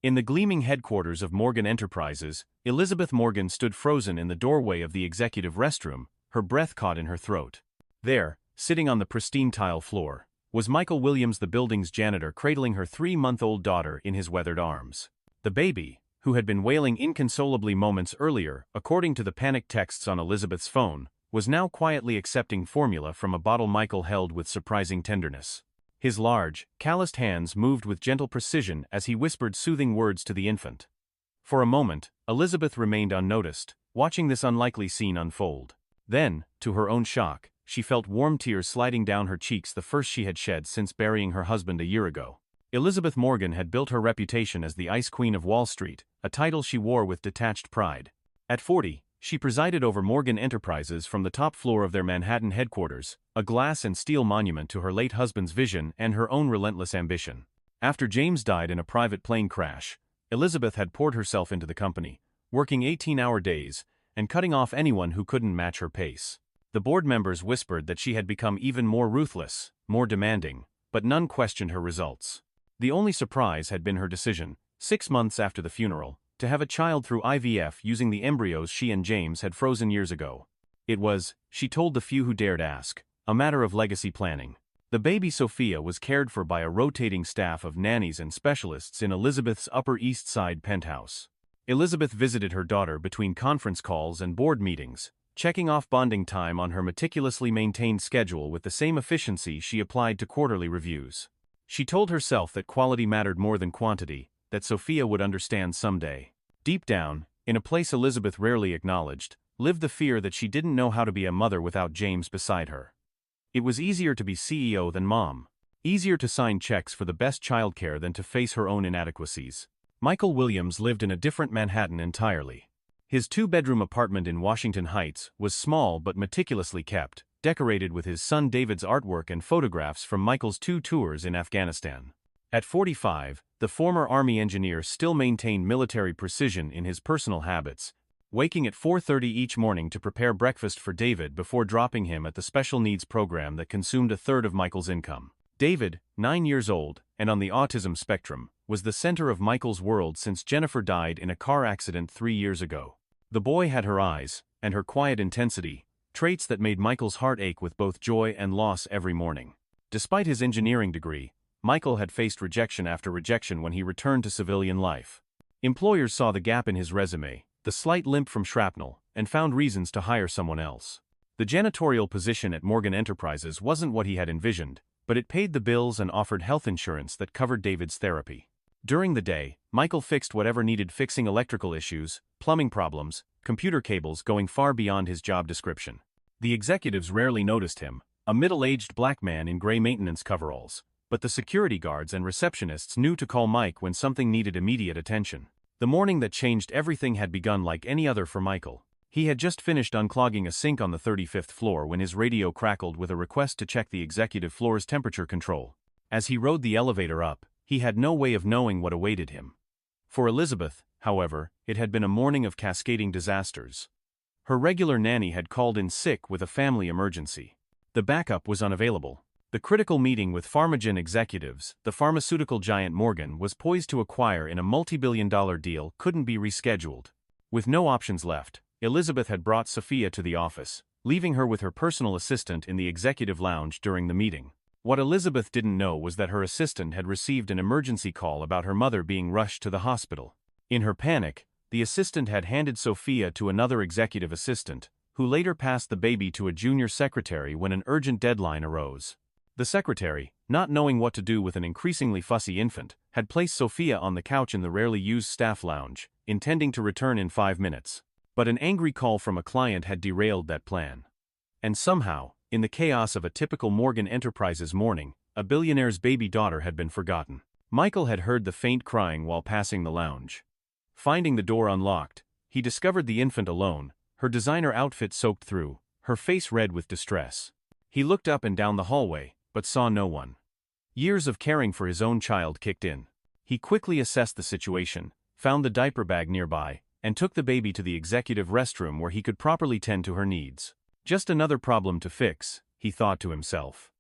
In the gleaming headquarters of Morgan Enterprises, Elizabeth Morgan stood frozen in the doorway of the executive restroom, her breath caught in her throat. There, sitting on the pristine tile floor, was Michael Williams, the building's janitor, cradling her 3-month-old daughter in his weathered arms. The baby, who had been wailing inconsolably moments earlier, according to the panicked texts on Elizabeth's phone, was now quietly accepting formula from a bottle Michael held with surprising tenderness. His large, calloused hands moved with gentle precision as he whispered soothing words to the infant. For a moment, Elizabeth remained unnoticed, watching this unlikely scene unfold. Then, to her own shock, she felt warm tears sliding down her cheeks, the first she had shed since burying her husband a year ago. Elizabeth Morgan had built her reputation as the Ice Queen of Wall Street, a title she wore with detached pride. At 40, she presided over Morgan Enterprises from the top floor of their Manhattan headquarters, a glass and steel monument to her late husband's vision and her own relentless ambition. After James died in a private plane crash, Elizabeth had poured herself into the company, working 18-hour days and cutting off anyone who couldn't match her pace. The board members whispered that she had become even more ruthless, more demanding, but none questioned her results. The only surprise had been her decision, 6 months after the funeral, to have a child through IVF using the embryos she and James had frozen years ago. It was, she told the few who dared ask, a matter of legacy planning. The baby Sophia was cared for by a rotating staff of nannies and specialists in Elizabeth's Upper East Side penthouse. Elizabeth visited her daughter between conference calls and board meetings, checking off bonding time on her meticulously maintained schedule with the same efficiency she applied to quarterly reviews. She told herself that quality mattered more than quantity, that Sophia would understand someday. Deep down, in a place Elizabeth rarely acknowledged, lived the fear that she didn't know how to be a mother without James beside her. It was easier to be CEO than mom. Easier to sign checks for the best childcare than to face her own inadequacies. Michael Williams lived in a different Manhattan entirely. His 2-bedroom apartment in Washington Heights was small but meticulously kept, decorated with his son David's artwork and photographs from Michael's 2 tours in Afghanistan. At 45, the former Army engineer still maintained military precision in his personal habits, waking at 4:30 each morning to prepare breakfast for David before dropping him at the special needs program that consumed a third of Michael's income. David, 9 years old, and on the autism spectrum, was the center of Michael's world since Jennifer died in a car accident 3 years ago. The boy had her eyes, and her quiet intensity, traits that made Michael's heart ache with both joy and loss every morning. Despite his engineering degree, Michael had faced rejection after rejection when he returned to civilian life. Employers saw the gap in his resume, the slight limp from shrapnel, and found reasons to hire someone else. The janitorial position at Morgan Enterprises wasn't what he had envisioned, but it paid the bills and offered health insurance that covered David's therapy. During the day, Michael fixed whatever needed fixing: electrical issues, plumbing problems, computer cables going far beyond his job description. The executives rarely noticed him, a middle-aged black man in gray maintenance coveralls, but the security guards and receptionists knew to call Mike when something needed immediate attention. The morning that changed everything had begun like any other for Michael. He had just finished unclogging a sink on the 35th floor when his radio crackled with a request to check the executive floor's temperature control. As he rode the elevator up, he had no way of knowing what awaited him. For Elizabeth, however, it had been a morning of cascading disasters. Her regular nanny had called in sick with a family emergency. The backup was unavailable. The critical meeting with Pharmagen executives, the pharmaceutical giant Morgan was poised to acquire in a multi-billion-dollar deal, couldn't be rescheduled. With no options left, Elizabeth had brought Sophia to the office, leaving her with her personal assistant in the executive lounge during the meeting. What Elizabeth didn't know was that her assistant had received an emergency call about her mother being rushed to the hospital. In her panic, the assistant had handed Sophia to another executive assistant, who later passed the baby to a junior secretary when an urgent deadline arose. The secretary, not knowing what to do with an increasingly fussy infant, had placed Sophia on the couch in the rarely used staff lounge, intending to return in 5 minutes. But an angry call from a client had derailed that plan. And somehow, in the chaos of a typical Morgan Enterprises morning, a billionaire's baby daughter had been forgotten. Michael had heard the faint crying while passing the lounge. Finding the door unlocked, he discovered the infant alone, her designer outfit soaked through, her face red with distress. He looked up and down the hallway, but saw no one. Years of caring for his own child kicked in. He quickly assessed the situation, found the diaper bag nearby, and took the baby to the executive restroom where he could properly tend to her needs. Just another problem to fix, he thought to himself.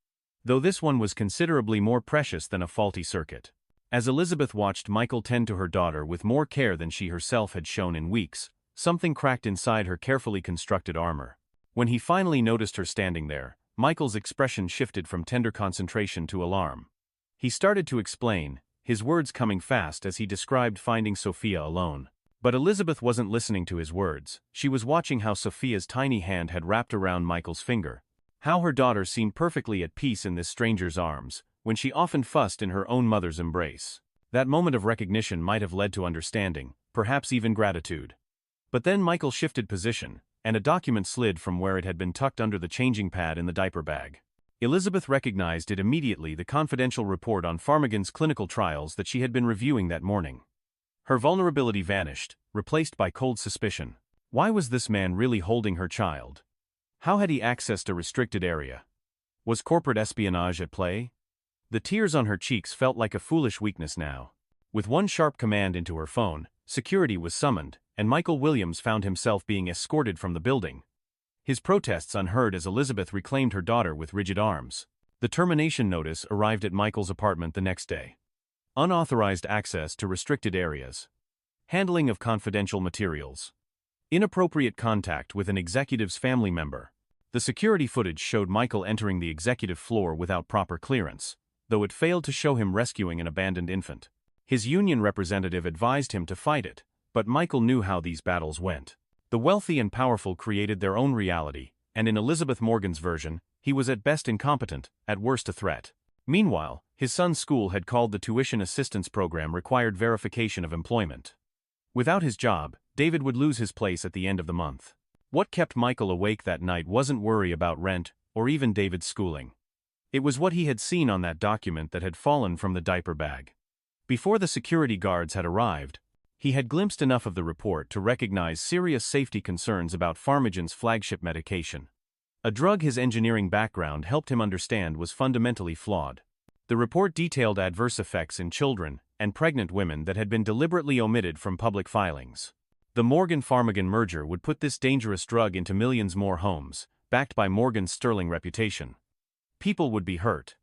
Though this one was considerably more precious than a faulty circuit. As Elizabeth watched Michael tend to her daughter with more care than she herself had shown in weeks, something cracked inside her carefully constructed armor. When he finally noticed her standing there, Michael's expression shifted from tender concentration to alarm. He started to explain, his words coming fast as he described finding Sophia alone. But Elizabeth wasn't listening to his words. She was watching how Sophia's tiny hand had wrapped around Michael's finger. How her daughter seemed perfectly at peace in this stranger's arms, when she often fussed in her own mother's embrace. That moment of recognition might have led to understanding, perhaps even gratitude. But then Michael shifted position, and a document slid from where it had been tucked under the changing pad in the diaper bag. Elizabeth recognized it immediately, the confidential report on Pharmagen's clinical trials that she had been reviewing that morning. Her vulnerability vanished, replaced by cold suspicion. Why was this man really holding her child? How had he accessed a restricted area? Was corporate espionage at play? The tears on her cheeks felt like a foolish weakness now. With one sharp command into her phone, security was summoned, and Michael Williams found himself being escorted from the building. His protests unheard as Elizabeth reclaimed her daughter with rigid arms. The termination notice arrived at Michael's apartment the next day. Unauthorized access to restricted areas. Handling of confidential materials. Inappropriate contact with an executive's family member. The security footage showed Michael entering the executive floor without proper clearance, though it failed to show him rescuing an abandoned infant. His union representative advised him to fight it, but Michael knew how these battles went. The wealthy and powerful created their own reality, and in Elizabeth Morgan's version, he was at best incompetent, at worst a threat. Meanwhile, his son's school had called the tuition assistance program required verification of employment. Without his job, David would lose his place at the end of the month. What kept Michael awake that night wasn't worry about rent, or even David's schooling. It was what he had seen on that document that had fallen from the diaper bag. Before the security guards had arrived, he had glimpsed enough of the report to recognize serious safety concerns about Pharmagen's flagship medication. A drug his engineering background helped him understand was fundamentally flawed. The report detailed adverse effects in children and pregnant women that had been deliberately omitted from public filings. The Morgan-Pharmagen merger would put this dangerous drug into millions more homes, backed by Morgan's sterling reputation. People would be hurt.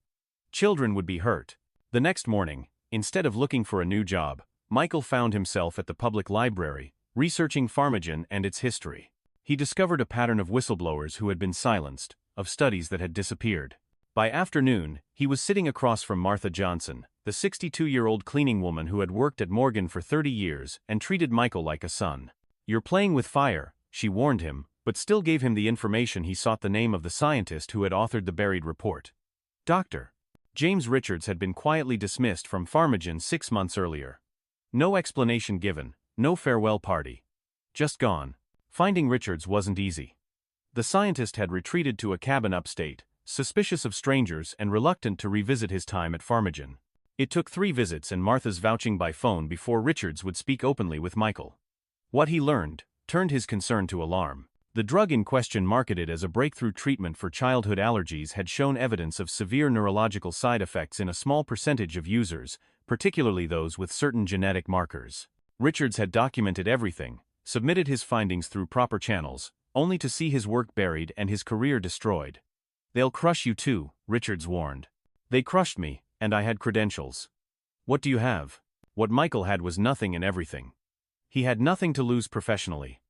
Children would be hurt. The next morning, instead of looking for a new job, Michael found himself at the public library, researching Pharmagen and its history. He discovered a pattern of whistleblowers who had been silenced, of studies that had disappeared. By afternoon, he was sitting across from Martha Johnson, the 62-year-old cleaning woman who had worked at Morgan for 30 years and treated Michael like a son. "You're playing with fire," she warned him, but still gave him the information he sought: the name of the scientist who had authored the buried report. Dr. James Richards had been quietly dismissed from Pharmagen 6 months earlier. No explanation given, no farewell party. Just gone. Finding Richards wasn't easy. The scientist had retreated to a cabin upstate, suspicious of strangers and reluctant to revisit his time at Pharmagen. It took 3 visits and Martha's vouching by phone before Richards would speak openly with Michael. What he learned turned his concern to alarm. The drug in question, marketed as a breakthrough treatment for childhood allergies, had shown evidence of severe neurological side effects in a small percentage of users, particularly those with certain genetic markers. Richards had documented everything, submitted his findings through proper channels, only to see his work buried and his career destroyed. "They'll crush you too," Richards warned. "They crushed me, and I had credentials. What do you have?" What Michael had was nothing and everything. He had nothing to lose professionally.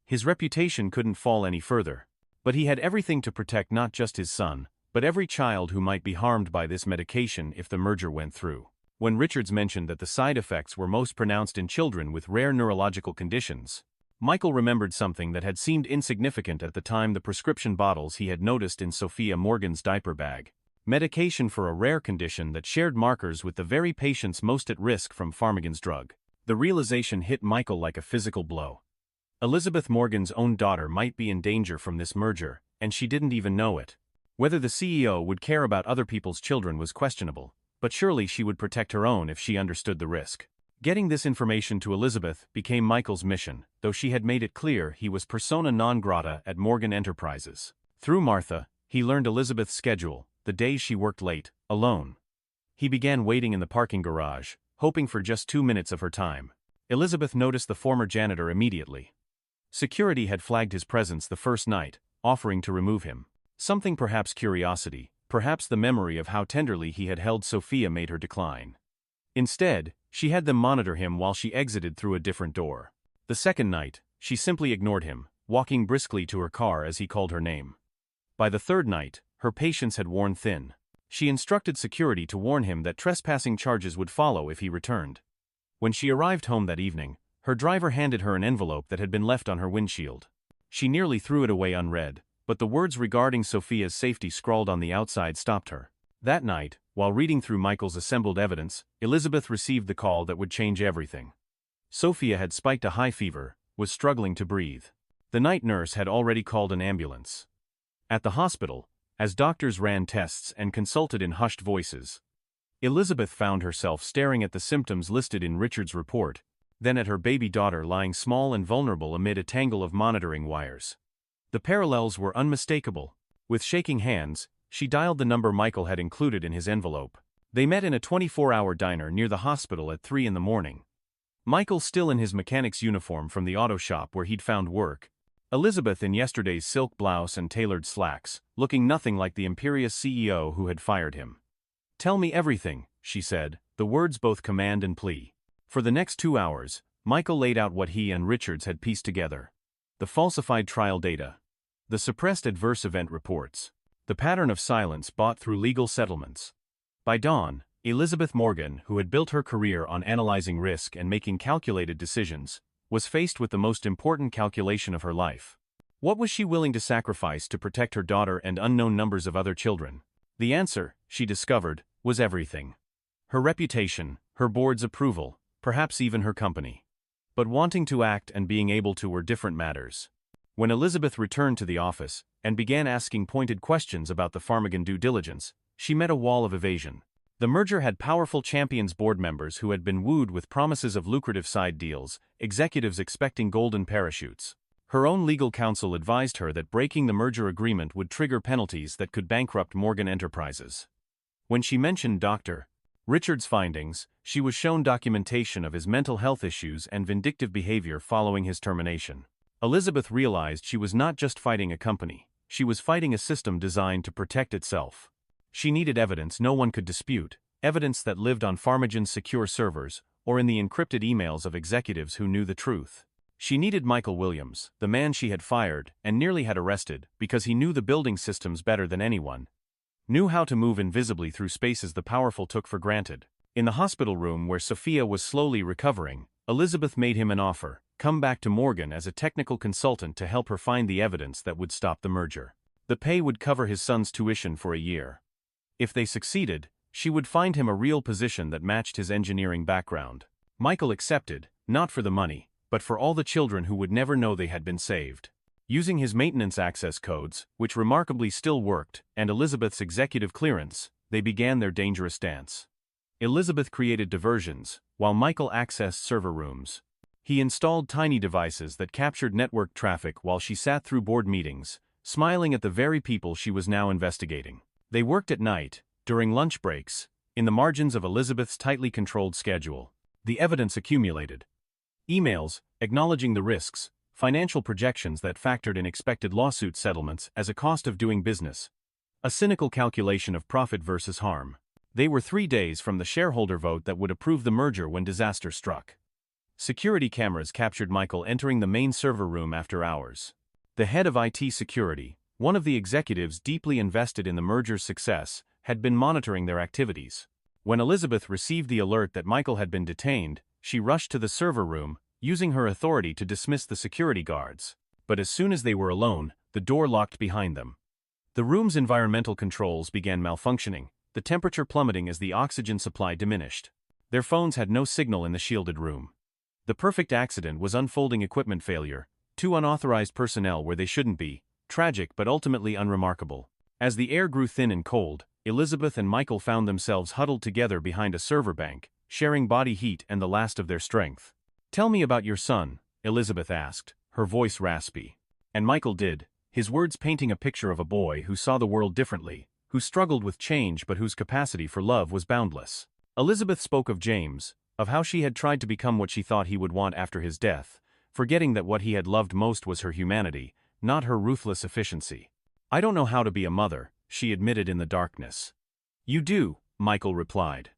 His reputation couldn't fall any further. But he had everything to protect not just his son, but every child who might be harmed by this medication if the merger went through. When Richards mentioned that the side effects were most pronounced in children with rare neurological conditions, Michael remembered something that had seemed insignificant at the time: the prescription bottles he had noticed in Sophia Morgan's diaper bag. Medication for a rare condition that shared markers with the very patients most at risk from Pharmagen's drug. The realization hit Michael like a physical blow. Elizabeth Morgan's own daughter might be in danger from this merger, and she didn't even know it. Whether the CEO would care about other people's children was questionable, but surely she would protect her own if she understood the risk. Getting this information to Elizabeth became Michael's mission, though she had made it clear he was persona non grata at Morgan Enterprises. Through Martha, he learned Elizabeth's schedule, the days she worked late, alone. He began waiting in the parking garage, hoping for just 2 minutes of her time. Elizabeth noticed the former janitor immediately. Security had flagged his presence the first night, offering to remove him. Something, perhaps curiosity, perhaps the memory of how tenderly he had held Sophia, made her decline. Instead, she had them monitor him while she exited through a different door. The second night, she simply ignored him, walking briskly to her car as he called her name. By the third night, her patience had worn thin. She instructed security to warn him that trespassing charges would follow if he returned. When she arrived home that evening, her driver handed her an envelope that had been left on her windshield. She nearly threw it away unread, but the words regarding Sophia's safety scrawled on the outside stopped her. That night, while reading through Michael's assembled evidence, Elizabeth received the call that would change everything. Sophia had spiked a high fever, was struggling to breathe. The night nurse had already called an ambulance. At the hospital, as doctors ran tests and consulted in hushed voices, Elizabeth found herself staring at the symptoms listed in Richard's report, then at her baby daughter lying small and vulnerable amid a tangle of monitoring wires. The parallels were unmistakable. With shaking hands, she dialed the number Michael had included in his envelope. They met in a 24-hour diner near the hospital at 3 in the morning. Michael still in his mechanic's uniform from the auto shop where he'd found work. Elizabeth in yesterday's silk blouse and tailored slacks, looking nothing like the imperious CEO who had fired him. "Tell me everything," she said, the words both command and plea. For the next 2 hours, Michael laid out what he and Richards had pieced together. The falsified trial data. The suppressed adverse event reports. The pattern of silence bought through legal settlements. By dawn, Elizabeth Morgan, who had built her career on analyzing risk and making calculated decisions, was faced with the most important calculation of her life. What was she willing to sacrifice to protect her daughter and unknown numbers of other children? The answer, she discovered, was everything. Her reputation, her board's approval, perhaps even her company. But wanting to act and being able to were different matters. When Elizabeth returned to the office and began asking pointed questions about the Pharmagen due diligence, she met a wall of evasion. The merger had powerful champions board members who had been wooed with promises of lucrative side deals, executives expecting golden parachutes. Her own legal counsel advised her that breaking the merger agreement would trigger penalties that could bankrupt Morgan Enterprises. When she mentioned Dr. Richard's findings, she was shown documentation of his mental health issues and vindictive behavior following his termination. Elizabeth realized she was not just fighting a company, she was fighting a system designed to protect itself. She needed evidence no one could dispute, evidence that lived on Pharmagen's secure servers, or in the encrypted emails of executives who knew the truth. She needed Michael Williams, the man she had fired and nearly had arrested because he knew the building systems better than anyone. Knew how to move invisibly through spaces the powerful took for granted. In the hospital room where Sophia was slowly recovering, Elizabeth made him an offer: come back to Morgan as a technical consultant to help her find the evidence that would stop the merger. The pay would cover his son's tuition for a year. If they succeeded, she would find him a real position that matched his engineering background. Michael accepted, not for the money, but for all the children who would never know they had been saved. Using his maintenance access codes, which remarkably still worked, and Elizabeth's executive clearance, they began their dangerous dance. Elizabeth created diversions, while Michael accessed server rooms. He installed tiny devices that captured network traffic while she sat through board meetings, smiling at the very people she was now investigating. They worked at night, during lunch breaks, in the margins of Elizabeth's tightly controlled schedule. The evidence accumulated. Emails, acknowledging the risks, financial projections that factored in expected lawsuit settlements as a cost of doing business. A cynical calculation of profit versus harm. They were 3 days from the shareholder vote that would approve the merger when disaster struck. Security cameras captured Michael entering the main server room after hours. The head of IT security, one of the executives deeply invested in the merger's success, had been monitoring their activities. When Elizabeth received the alert that Michael had been detained, she rushed to the server room, using her authority to dismiss the security guards. But as soon as they were alone, the door locked behind them. The room's environmental controls began malfunctioning, the temperature plummeting as the oxygen supply diminished. Their phones had no signal in the shielded room. The perfect accident was unfolding equipment failure, 2 unauthorized personnel where they shouldn't be, tragic but ultimately unremarkable. As the air grew thin and cold, Elizabeth and Michael found themselves huddled together behind a server bank, sharing body heat and the last of their strength. "Tell me about your son," Elizabeth asked, her voice raspy. And Michael did, his words painting a picture of a boy who saw the world differently, who struggled with change but whose capacity for love was boundless. Elizabeth spoke of James, of how she had tried to become what she thought he would want after his death, forgetting that what he had loved most was her humanity, not her ruthless efficiency. "I don't know how to be a mother," she admitted in the darkness. "You do," Michael replied.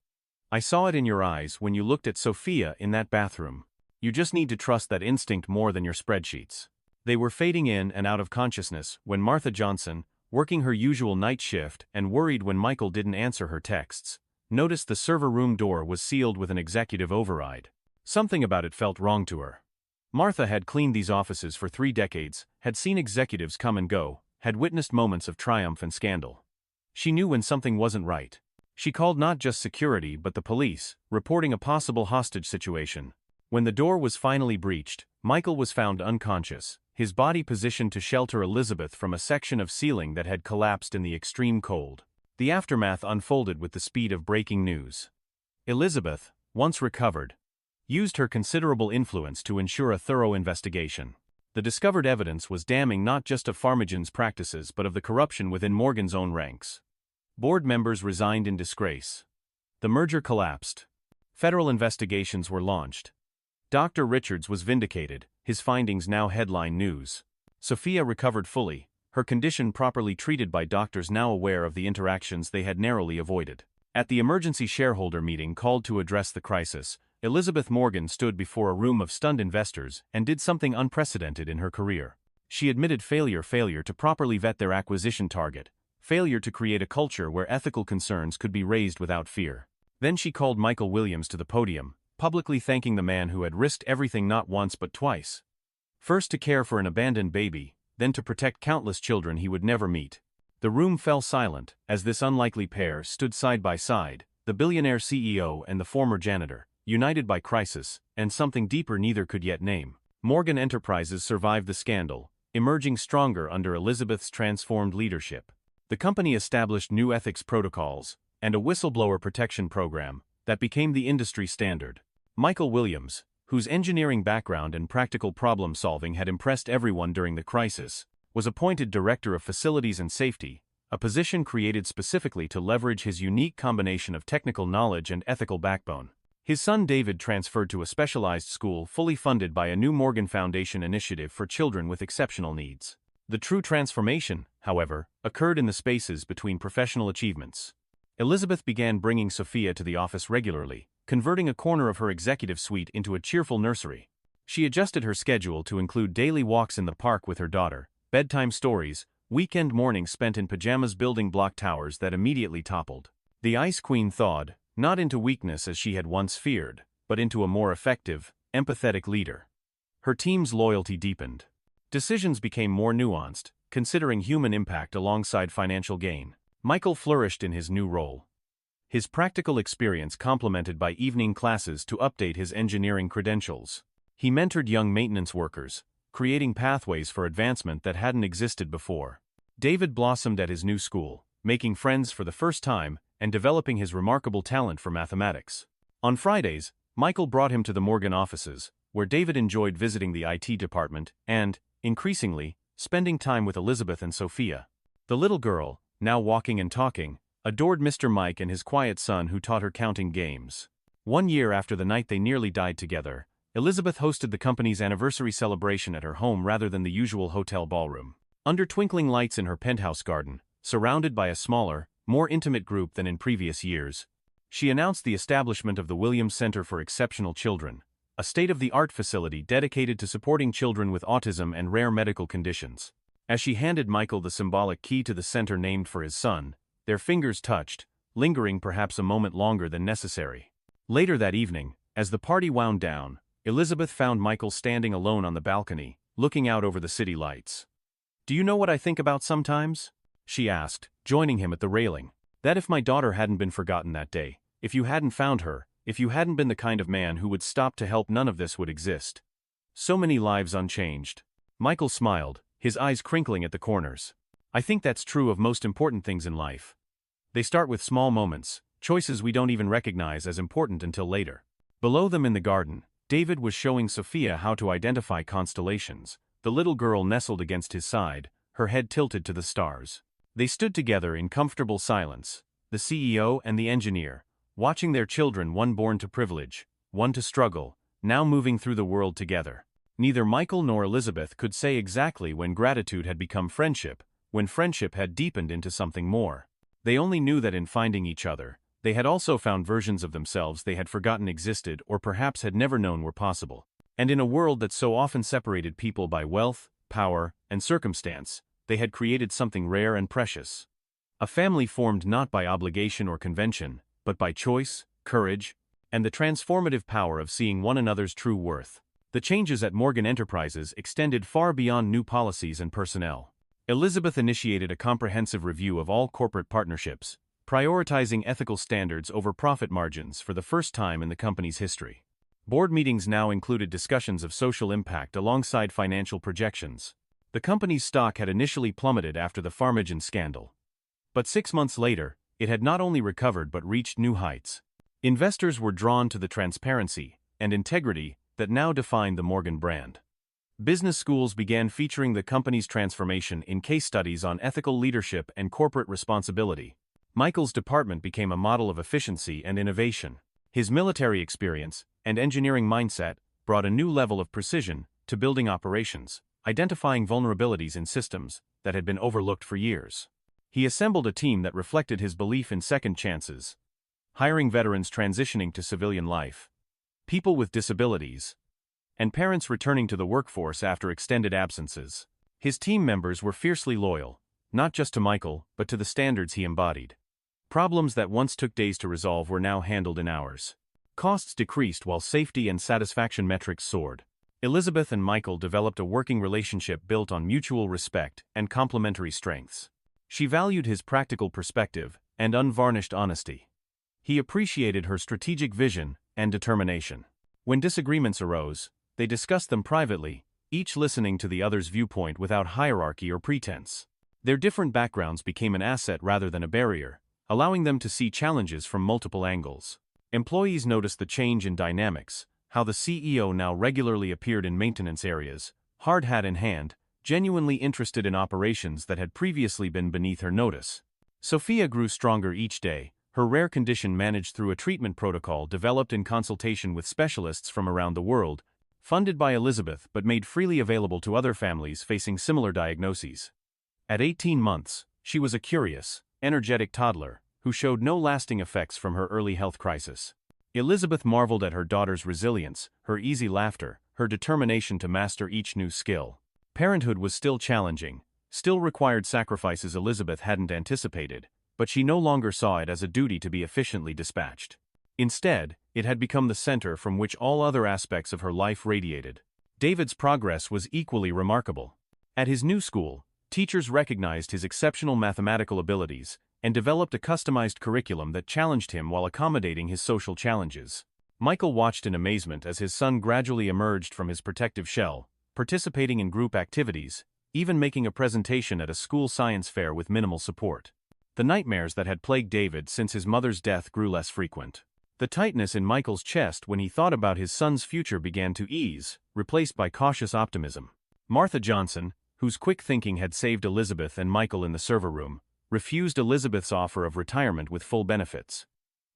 I saw it in your eyes when you looked at Sophia in that bathroom. You just need to trust that instinct more than your spreadsheets. They were fading in and out of consciousness when Martha Johnson, working her usual night shift and worried when Michael didn't answer her texts, noticed the server room door was sealed with an executive override. Something about it felt wrong to her. Martha had cleaned these offices for 3 decades, had seen executives come and go, had witnessed moments of triumph and scandal. She knew when something wasn't right. She called not just security but the police, reporting a possible hostage situation. When the door was finally breached, Michael was found unconscious, his body positioned to shelter Elizabeth from a section of ceiling that had collapsed in the extreme cold. The aftermath unfolded with the speed of breaking news. Elizabeth, once recovered, used her considerable influence to ensure a thorough investigation. The discovered evidence was damning not just of Pharmagen's practices but of the corruption within Morgan's own ranks. Board members resigned in disgrace. The merger collapsed. Federal investigations were launched. Dr. Richards was vindicated, his findings now headline news. Sophia recovered fully, her condition properly treated by doctors now aware of the interactions they had narrowly avoided. At the emergency shareholder meeting called to address the crisis, Elizabeth Morgan stood before a room of stunned investors and did something unprecedented in her career. She admitted failure to properly vet their acquisition target, failure to create a culture where ethical concerns could be raised without fear. Then she called Michael Williams to the podium, publicly thanking the man who had risked everything not once but twice. First to care for an abandoned baby, then to protect countless children he would never meet. The room fell silent as this unlikely pair stood side by side, the billionaire CEO and the former janitor, united by crisis, and something deeper neither could yet name. Morgan Enterprises survived the scandal, emerging stronger under Elizabeth's transformed leadership. The company established new ethics protocols and a whistleblower protection program that became the industry standard. Michael Williams, whose engineering background and practical problem-solving had impressed everyone during the crisis, was appointed Director of Facilities and Safety, a position created specifically to leverage his unique combination of technical knowledge and ethical backbone. His son David transferred to a specialized school fully funded by a new Morgan Foundation initiative for children with exceptional needs. The true transformation, however, occurred in the spaces between professional achievements. Elizabeth began bringing Sophia to the office regularly, converting a corner of her executive suite into a cheerful nursery. She adjusted her schedule to include daily walks in the park with her daughter, bedtime stories, weekend mornings spent in pajamas building block towers that immediately toppled. The Ice Queen thawed, not into weakness as she had once feared, but into a more effective, empathetic leader. Her team's loyalty deepened. Decisions became more nuanced, considering human impact alongside financial gain. Michael flourished in his new role. His practical experience complemented by evening classes to update his engineering credentials. He mentored young maintenance workers, creating pathways for advancement that hadn't existed before. David blossomed at his new school, making friends for the first time and developing his remarkable talent for mathematics. On Fridays, Michael brought him to the Morgan offices, where David enjoyed visiting the IT department and, increasingly, spending time with Elizabeth and Sophia. The little girl, now walking and talking, adored Mr. Mike and his quiet son who taught her counting games. 1 year after the night they nearly died together, Elizabeth hosted the company's anniversary celebration at her home rather than the usual hotel ballroom. Under twinkling lights in her penthouse garden, surrounded by a smaller, more intimate group than in previous years, she announced the establishment of the Williams Center for Exceptional Children, a state-of-the-art facility dedicated to supporting children with autism and rare medical conditions. As she handed Michael the symbolic key to the center named for his son, their fingers touched, lingering perhaps a moment longer than necessary. Later that evening, as the party wound down, Elizabeth found Michael standing alone on the balcony, looking out over the city lights. "Do you know what I think about sometimes?" she asked, joining him at the railing. "That if my daughter hadn't been forgotten that day, if you hadn't found her, if you hadn't been the kind of man who would stop to help, none of this would exist. So many lives unchanged." Michael smiled, his eyes crinkling at the corners. "I think that's true of most important things in life. They start with small moments, choices we don't even recognize as important until later." Below them in the garden, David was showing Sophia how to identify constellations. The little girl nestled against his side, her head tilted to the stars. They stood together in comfortable silence, the CEO and the engineer, watching their children, one born to privilege, one to struggle, now moving through the world together. Neither Michael nor Elizabeth could say exactly when gratitude had become friendship, when friendship had deepened into something more. They only knew that in finding each other, they had also found versions of themselves they had forgotten existed or perhaps had never known were possible. And in a world that so often separated people by wealth, power, and circumstance, they had created something rare and precious. A family formed not by obligation or convention, but by choice, courage, and the transformative power of seeing one another's true worth. The changes at Morgan Enterprises extended far beyond new policies and personnel. Elizabeth initiated a comprehensive review of all corporate partnerships, prioritizing ethical standards over profit margins for the first time in the company's history. Board meetings now included discussions of social impact alongside financial projections. The company's stock had initially plummeted after the Pharmagen scandal. But 6 months later, it had not only recovered but reached new heights. Investors were drawn to the transparency and integrity that now defined the Morgan brand. Business schools began featuring the company's transformation in case studies on ethical leadership and corporate responsibility. Michael's department became a model of efficiency and innovation. His military experience and engineering mindset brought a new level of precision to building operations, identifying vulnerabilities in systems that had been overlooked for years. He assembled a team that reflected his belief in second chances, hiring veterans transitioning to civilian life, people with disabilities, and parents returning to the workforce after extended absences. His team members were fiercely loyal, not just to Michael, but to the standards he embodied. Problems that once took days to resolve were now handled in hours. Costs decreased while safety and satisfaction metrics soared. Elizabeth and Michael developed a working relationship built on mutual respect and complementary strengths. She valued his practical perspective and unvarnished honesty. He appreciated her strategic vision and determination. When disagreements arose, they discussed them privately, each listening to the other's viewpoint without hierarchy or pretense. Their different backgrounds became an asset rather than a barrier, allowing them to see challenges from multiple angles. Employees noticed the change in dynamics, how the CEO now regularly appeared in maintenance areas, hard hat in hand, genuinely interested in operations that had previously been beneath her notice. Sophia grew stronger each day, her rare condition managed through a treatment protocol developed in consultation with specialists from around the world, funded by Elizabeth but made freely available to other families facing similar diagnoses. At 18 months, she was a curious, energetic toddler who showed no lasting effects from her early health crisis. Elizabeth marveled at her daughter's resilience, her easy laughter, her determination to master each new skill. Parenthood was still challenging, still required sacrifices Elizabeth hadn't anticipated, but she no longer saw it as a duty to be efficiently dispatched. Instead, it had become the center from which all other aspects of her life radiated. David's progress was equally remarkable. At his new school, teachers recognized his exceptional mathematical abilities and developed a customized curriculum that challenged him while accommodating his social challenges. Michael watched in amazement as his son gradually emerged from his protective shell, participating in group activities, even making a presentation at a school science fair with minimal support. The nightmares that had plagued David since his mother's death grew less frequent. The tightness in Michael's chest when he thought about his son's future began to ease, replaced by cautious optimism. Martha Johnson, whose quick thinking had saved Elizabeth and Michael in the server room, refused Elizabeth's offer of retirement with full benefits.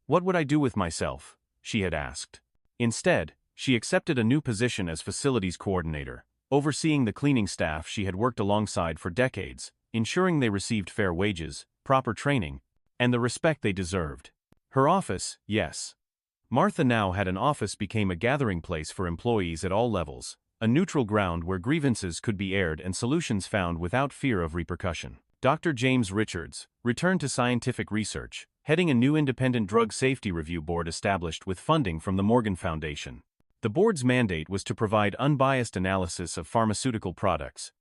"What would I do with myself?" she had asked. Instead, she accepted a new position as facilities coordinator, overseeing the cleaning staff she had worked alongside for decades, ensuring they received fair wages, proper training, and the respect they deserved. Her office, yes. Martha now had an office, became a gathering place for employees at all levels, a neutral ground where grievances could be aired and solutions found without fear of repercussion. Dr. James Richards returned to scientific research, heading a new independent drug safety review board established with funding from the Morgan Foundation. The board's mandate was to provide unbiased analysis of pharmaceutical products,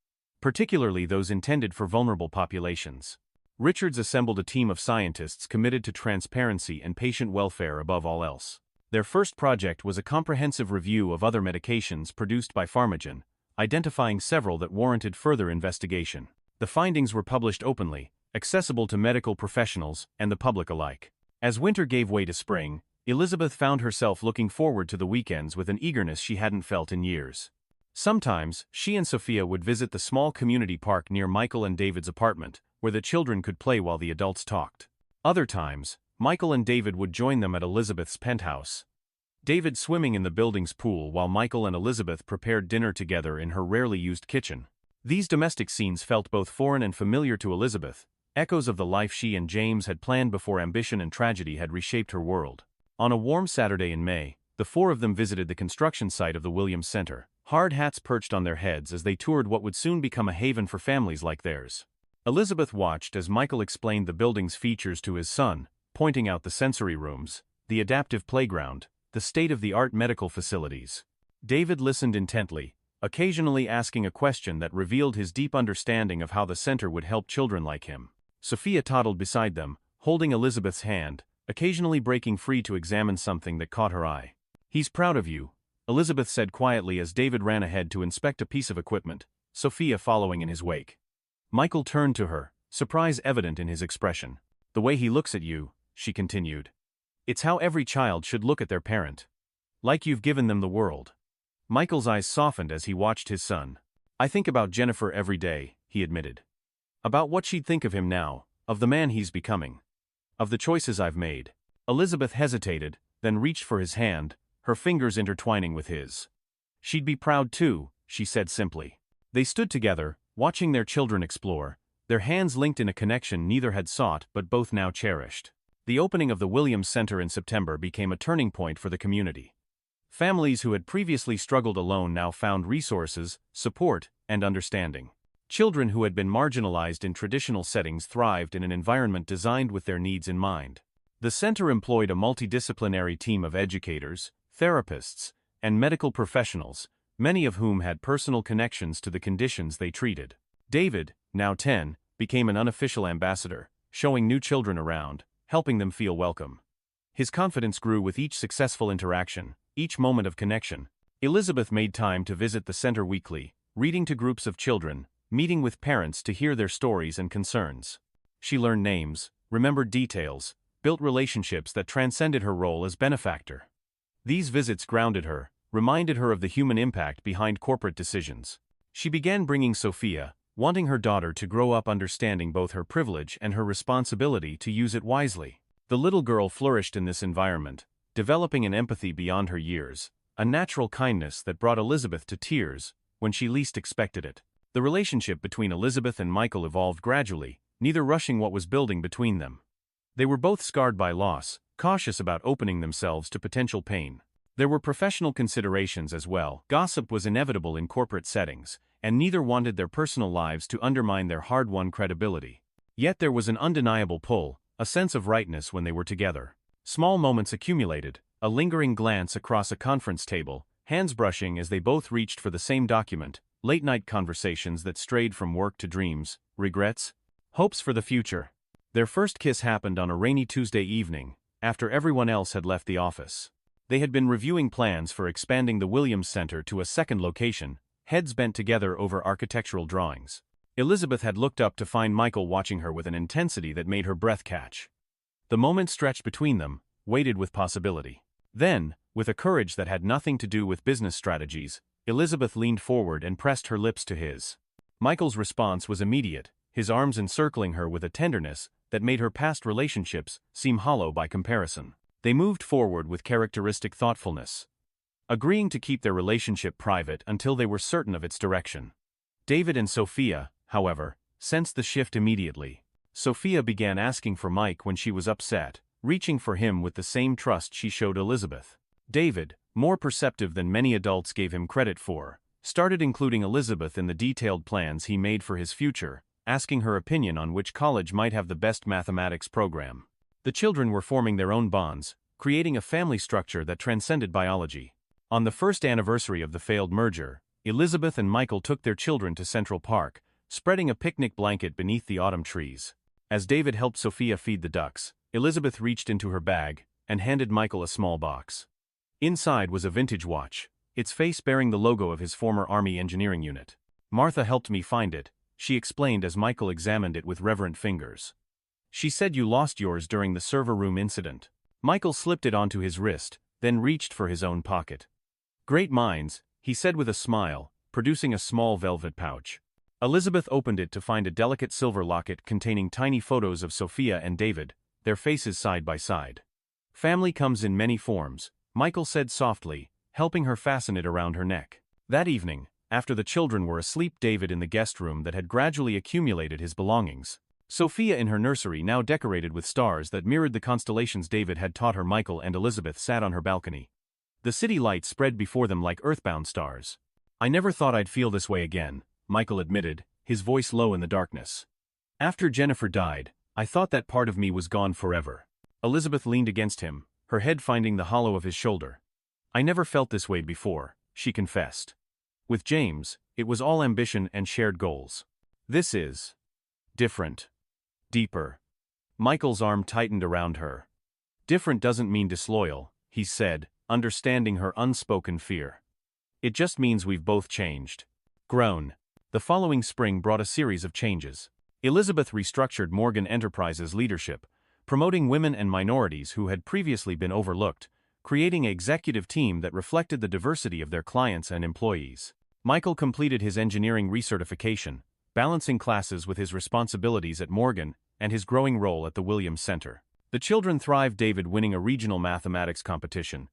particularly those intended for vulnerable populations. Richards assembled a team of scientists committed to transparency and patient welfare above all else. Their first project was a comprehensive review of other medications produced by Pharmagen, identifying several that warranted further investigation. The findings were published openly, accessible to medical professionals and the public alike. As winter gave way to spring, Elizabeth found herself looking forward to the weekends with an eagerness she hadn't felt in years. Sometimes, she and Sophia would visit the small community park near Michael and David's apartment, where the children could play while the adults talked. Other times, Michael and David would join them at Elizabeth's penthouse. David swimming in the building's pool while Michael and Elizabeth prepared dinner together in her rarely used kitchen. These domestic scenes felt both foreign and familiar to Elizabeth, echoes of the life she and James had planned before ambition and tragedy had reshaped her world. On a warm Saturday in May, the four of them visited the construction site of the Williams Center, hard hats perched on their heads as they toured what would soon become a haven for families like theirs. Elizabeth watched as Michael explained the building's features to his son, pointing out the sensory rooms, the adaptive playground, the state-of-the-art medical facilities. David listened intently, occasionally asking a question that revealed his deep understanding of how the center would help children like him. Sophia toddled beside them, holding Elizabeth's hand, occasionally breaking free to examine something that caught her eye. "He's proud of you," Elizabeth said quietly as David ran ahead to inspect a piece of equipment, Sophia following in his wake. Michael turned to her, surprise evident in his expression. "The way he looks at you," she continued. "It's how every child should look at their parent. Like you've given them the world." Michael's eyes softened as he watched his son. "I think about Jennifer every day," he admitted. "About what she'd think of him now, of the man he's becoming. Of the choices I've made." Elizabeth hesitated, then reached for his hand, her fingers intertwining with his. "She'd be proud too," she said simply. They stood together, watching their children explore, their hands linked in a connection neither had sought but both now cherished. The opening of the Williams Center in September became a turning point for the community. Families who had previously struggled alone now found resources, support, and understanding. Children who had been marginalized in traditional settings thrived in an environment designed with their needs in mind. The center employed a multidisciplinary team of educators, therapists, and medical professionals, many of whom had personal connections to the conditions they treated. David, now 10, became an unofficial ambassador, showing new children around, helping them feel welcome. His confidence grew with each successful interaction, each moment of connection. Elizabeth made time to visit the center weekly, reading to groups of children, meeting with parents to hear their stories and concerns. She learned names, remembered details, built relationships that transcended her role as benefactor. These visits grounded her, reminded her of the human impact behind corporate decisions. She began bringing Sophia, wanting her daughter to grow up understanding both her privilege and her responsibility to use it wisely. The little girl flourished in this environment, developing an empathy beyond her years, a natural kindness that brought Elizabeth to tears when she least expected it. The relationship between Elizabeth and Michael evolved gradually, neither rushing what was building between them. They were both scarred by loss, cautious about opening themselves to potential pain. There were professional considerations as well. Gossip was inevitable in corporate settings, and neither wanted their personal lives to undermine their hard-won credibility. Yet there was an undeniable pull, a sense of rightness when they were together. Small moments accumulated, a lingering glance across a conference table, hands brushing as they both reached for the same document, late-night conversations that strayed from work to dreams, regrets, hopes for the future. Their first kiss happened on a rainy Tuesday evening, after everyone else had left the office. They had been reviewing plans for expanding the Williams Center to a second location, heads bent together over architectural drawings. Elizabeth had looked up to find Michael watching her with an intensity that made her breath catch. The moment stretched between them, weighted with possibility. Then, with a courage that had nothing to do with business strategies, Elizabeth leaned forward and pressed her lips to his. Michael's response was immediate, his arms encircling her with a tenderness that made her past relationships seem hollow by comparison. They moved forward with characteristic thoughtfulness, agreeing to keep their relationship private until they were certain of its direction. David and Sophia, however, sensed the shift immediately. Sophia began asking for Mike when she was upset, reaching for him with the same trust she showed Elizabeth. David, more perceptive than many adults gave him credit for, started including Elizabeth in the detailed plans he made for his future, asking her opinion on which college might have the best mathematics program. The children were forming their own bonds, creating a family structure that transcended biology. On the first anniversary of the failed merger, Elizabeth and Michael took their children to Central Park, spreading a picnic blanket beneath the autumn trees. As David helped Sophia feed the ducks, Elizabeth reached into her bag and handed Michael a small box. Inside was a vintage watch, its face bearing the logo of his former Army engineering unit. "Martha helped me find it," she explained as Michael examined it with reverent fingers. "She said you lost yours during the server room incident." Michael slipped it onto his wrist, then reached for his own pocket. "Great minds," he said with a smile, producing a small velvet pouch. Elizabeth opened it to find a delicate silver locket containing tiny photos of Sophia and David, their faces side by side. "Family comes in many forms," Michael said softly, helping her fasten it around her neck. That evening, after the children were asleep, David in the guest room that had gradually accumulated his belongings, Sophia in her nursery, now decorated with stars that mirrored the constellations David had taught her, Michael and Elizabeth sat on her balcony. The city lights spread before them like earthbound stars. "I never thought I'd feel this way again," Michael admitted, his voice low in the darkness. "After Jennifer died, I thought that part of me was gone forever." Elizabeth leaned against him, her head finding the hollow of his shoulder. "I never felt this way before," she confessed. "With James, it was all ambition and shared goals. This is different. Deeper." Michael's arm tightened around her. "Different doesn't mean disloyal," he said, understanding her unspoken fear. "It just means we've both changed. Grown." The following spring brought a series of changes. Elizabeth restructured Morgan Enterprises' leadership, promoting women and minorities who had previously been overlooked, creating an executive team that reflected the diversity of their clients and employees. Michael completed his engineering recertification, balancing classes with his responsibilities at Morgan and his growing role at the Williams Center. The children thrived, David winning a regional mathematics competition,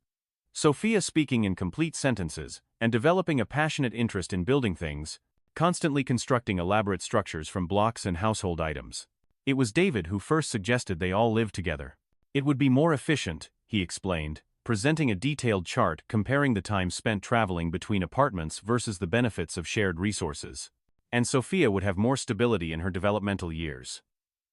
Sophia speaking in complete sentences, and developing a passionate interest in building things, constantly constructing elaborate structures from blocks and household items. It was David who first suggested they all live together. "It would be more efficient," he explained, presenting a detailed chart comparing the time spent traveling between apartments versus the benefits of shared resources. And Sophia would have more stability in her developmental years.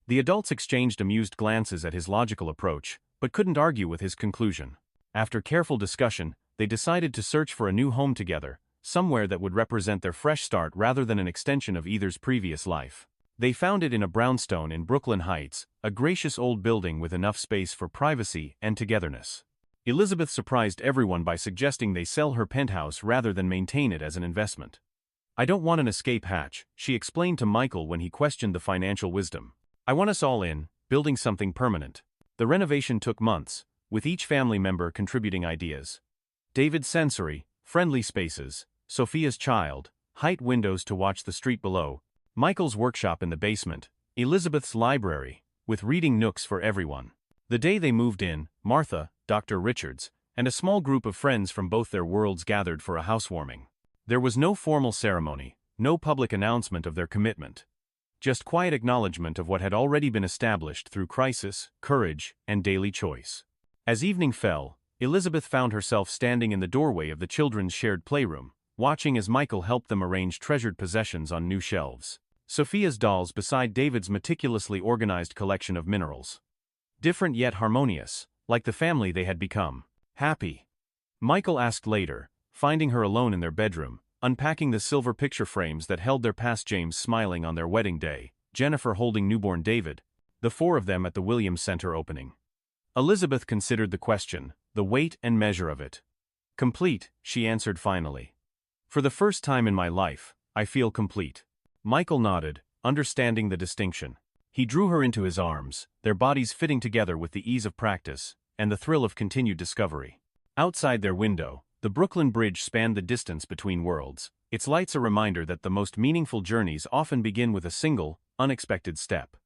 The adults exchanged amused glances at his logical approach, but couldn't argue with his conclusion. After careful discussion, they decided to search for a new home together, somewhere that would represent their fresh start rather than an extension of either's previous life. They found it in a brownstone in Brooklyn Heights, a gracious old building with enough space for privacy and togetherness. Elizabeth surprised everyone by suggesting they sell her penthouse rather than maintain it as an investment. "I don't want an escape hatch," she explained to Michael when he questioned the financial wisdom. "I want us all in, building something permanent." The renovation took months, with each family member contributing ideas. David's sensory, friendly spaces, Sophia's child, height windows to watch the street below, Michael's workshop in the basement, Elizabeth's library, with reading nooks for everyone. The day they moved in, Martha, Dr. Richards, and a small group of friends from both their worlds gathered for a housewarming. There was no formal ceremony, no public announcement of their commitment. Just quiet acknowledgement of what had already been established through crisis, courage, and daily choice. As evening fell, Elizabeth found herself standing in the doorway of the children's shared playroom, watching as Michael helped them arrange treasured possessions on new shelves. Sophia's dolls beside David's meticulously organized collection of minerals. Different yet harmonious, like the family they had become. "Happy?" Michael asked later, finding her alone in their bedroom, unpacking the silver picture frames that held their past James smiling on their wedding day, Jennifer holding newborn David, the four of them at the Williams Center opening. Elizabeth considered the question, the weight and measure of it. "Complete," she answered finally. "For the first time in my life, I feel complete." Michael nodded, understanding the distinction. He drew her into his arms, their bodies fitting together with the ease of practice and the thrill of continued discovery. Outside their window, the Brooklyn Bridge spanned the distance between worlds, its lights a reminder that the most meaningful journeys often begin with a single, unexpected step.